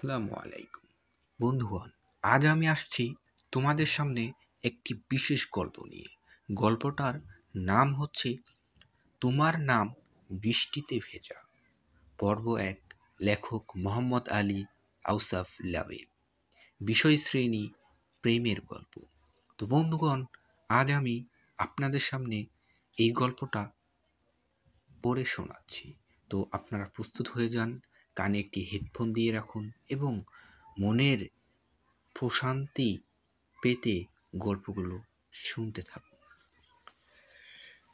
আসসালামু আলাইকুম বন্ধুগণ। আজ আমি আসছি তোমাদের সামনে একটি বিশেষ গল্প নিয়ে। গল্পটার নাম হচ্ছে তোমার নাম বৃষ্টিতে ভেজা। পর্ব ১। লেখক মোহাম্মদ আলী আউসাফ লাবেব। বিষয় শ্রেণী প্রেমের গল্প। তো বন্ধুগণ, আজ আমি আপনাদের সামনে এই গল্পটা পড়ে শোনাচ্ছি। তো আপনারা প্রস্তুত হয়ে যান, কানে একটি হেডফোন দিয়ে রাখুন এবং মনের প্রশান্তি পেতে গল্পগুলো শুনতে থাকুন।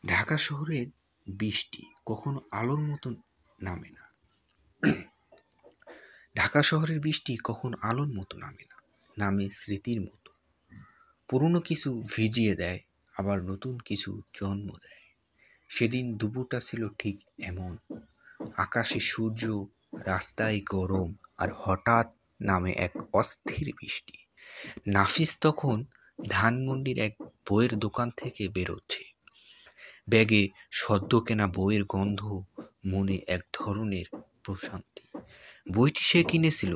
ঢাকা শহরের বৃষ্টি কখনো আলোর মতো নামে না। ঢাকা শহরের বৃষ্টি কখনো আলোর মতো নামে না, নামে স্মৃতির মতো। পুরনো কিছু ভিজিয়ে দেয়, আবার নতুন কিছু জন্ম দেয়। সেদিন দুপুরটা ছিল ঠিক এমন। আকাশে সূর্য, রাস্তায় গরম, আর হঠাৎ নামে এক অস্থির বৃষ্টি। নাফিস তখন ধানমন্ডির এক বইয়ের দোকান থেকে বেরোচ্ছে। ব্যাগে সদ্য কেনা বইয়ের গন্ধ, মনে এক ধরনের প্রশান্তি। বইটি সে কিনেছিল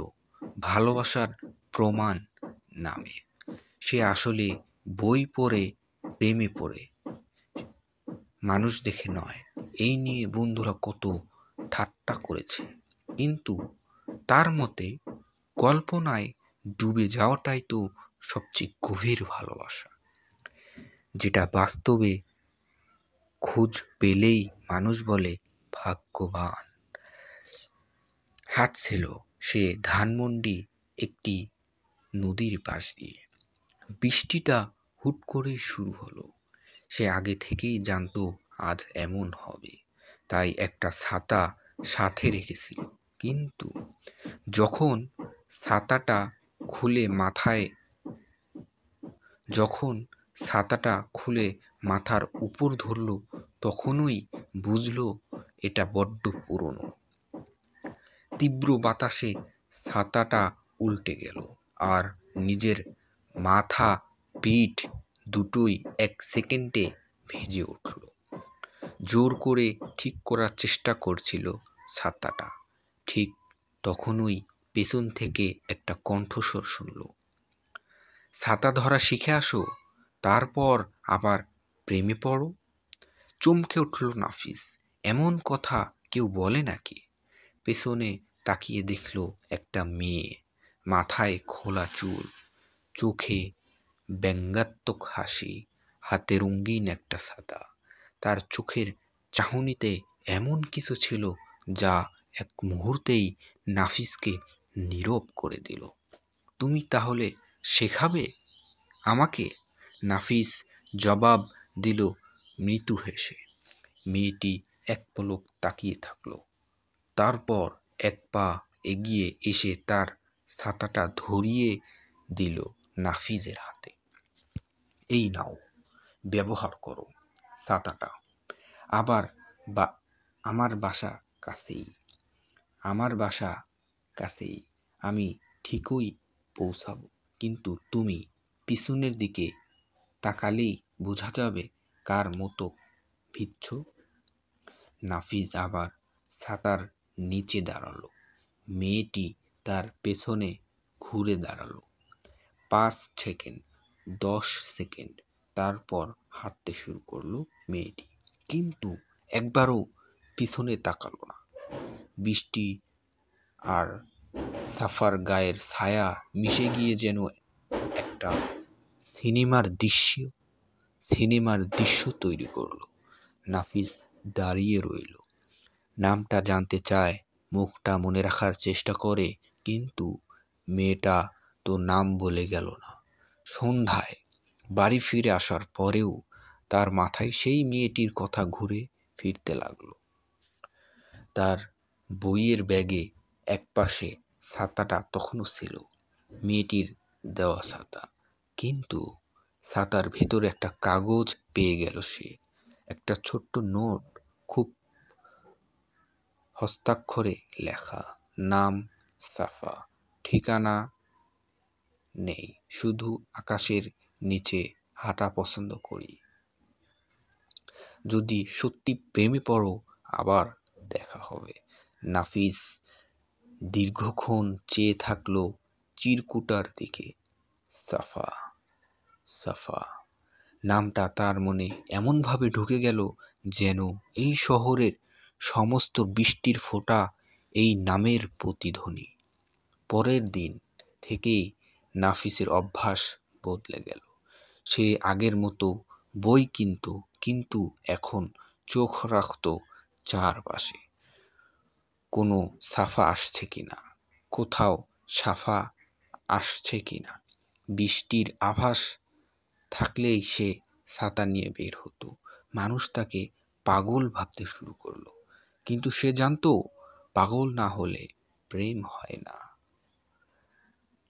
ভালোবাসার প্রমাণ নামে। সে আসলে বই পড়ে প্রেমে পড়ে, মানুষ দেখে নয়। এই নিয়ে বন্ধুরা কত ঠাট্টা করেছে, কিন্তু তার মতে কল্পনায় ডুবে যাওয়াটাই তো সবচেয়ে গভীর ভালোবাসা, যেটা বাস্তবে খোঁজ পেলেই মানুষ বলে ভাগ্যবান। হাঁটছিল সে ধানমন্ডি একটি নদীর পাশ দিয়ে। বৃষ্টিটা হুট করে শুরু হলো। সে আগে থেকেই জানতো আজ এমন হবে, তাই একটা ছাতা সাথে রেখেছিল। কিন্তু যখন ছাতাটা খুলে মাথার উপর ধরল, তখনই বুঝলো এটা বড্ড পুরনো। তীব্র বাতাসে ছাতাটা উল্টে গেল, আর নিজের মাথা পিঠ দুটোই এক সেকেন্ডে ভিজে উঠল। জোর করে ঠিক করার চেষ্টা করছিল ছাতাটা। ঠিক তখনই পেছন থেকে একটা কণ্ঠস্বর শুনল, ছাতা ধরা শিখে আসো, তারপর আবার প্রেমে পড়ো। চমকে উঠল নাফিস। এমন কথা কেউ বলে নাকি? পেছনে তাকিয়ে দেখল একটা মেয়ে, মাথায় খোলা চুল, চোখে ব্যঙ্গাত্মক হাসি, হাতে রঙিন একটা ছাতা। তার চোখের চাহনিতে এমন কিছু ছিল যা এক মুহূর্তেই নাফিসকে নীরব করে দিল। তুমি তাহলে শেখাবে আমাকে? নাফিস জবাব দিল মৃদু হেসে। মেয়েটি এক পলক তাকিয়ে থাকলো, তারপর এক পা এগিয়ে এসে তার ছাতাটা ধরিয়ে দিল নাফিসের হাতে। এই নাও, ব্যবহার করো ছাতাটা। আমার বাসা কাছেই, আমি ঠিকই পৌঁছাবো। কিন্তু তুমি পিছনের দিকে তাকালেই বোঝা যাবে কার মতো ভিজছ। নাফিস আবার ছাতার নিচে দাঁড়ালো। মেয়েটি তার পেছনে ঘুরে দাঁড়ালো। 5 সেকেন্ড, 10 সেকেন্ড, তারপর হাঁটতে শুরু করলো মেয়েটি, কিন্তু একবারও পিছনে তাকালো না। বৃষ্টি আর সাফার গায়ের ছায়া মিশে গিয়ে যেন একটা সিনেমার দৃশ্য তৈরি করলো। নাফিস দাঁড়িয়ে রইল। নামটা জানতে চায়, মুখটা মনে রাখার চেষ্টা করে, কিন্তু মেয়েটা তো নাম বলে গেল না। সন্ধ্যায় বাড়ি ফিরে আসার পরেও তার মাথায় সেই মেয়েটির কথা ঘুরে ফিরতে লাগলো। তার বইয়ের ব্যাগে একপাশে ছাতাটা তখনও ছিল, মেয়েটির দেওয়া ছাতা, কিন্তু ছাতার ভেতরে একটা কাগজ পেয়ে গেল সে। একটা ছোট্ট নোট, খুব হস্তাক্ষরে লেখা, নাম সাফা, ঠিকানা নেই, শুধু আকাশের নিচে হাঁটা পছন্দ করি, যদি সত্যি প্রেমে পড়ো আবার দেখা হবে। নাফিস দীর্ঘক্ষণ চেয়ে থাকলো চিরকুটার দিকে। সাফা, সাফা নামটা তার মনে এমনভাবে ঢুকে গেল যেন এই শহরের সমস্ত বৃষ্টির ফোঁটা এই নামের প্রতিধ্বনি। পরের দিন থেকেই নাফিসের অভ্যাস বদলে গেল। সে আগের মতো বই কিনত, কিন্তু এখন চোখ রাখত চারপাশে কোনো সাফা আসছে কিনা, কোথাও সাফা আসছে কিনা। বৃষ্টির আভাস থাকলেই সে ছাতা নিয়ে বের হতো। মানুষ তাকে পাগল ভাবতে শুরু করলো, কিন্তু সে জানতো পাগল না হলে প্রেম হয় না।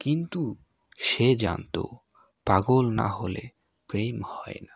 কিন্তু সে জানতো পাগল না হলে প্রেম হয় না।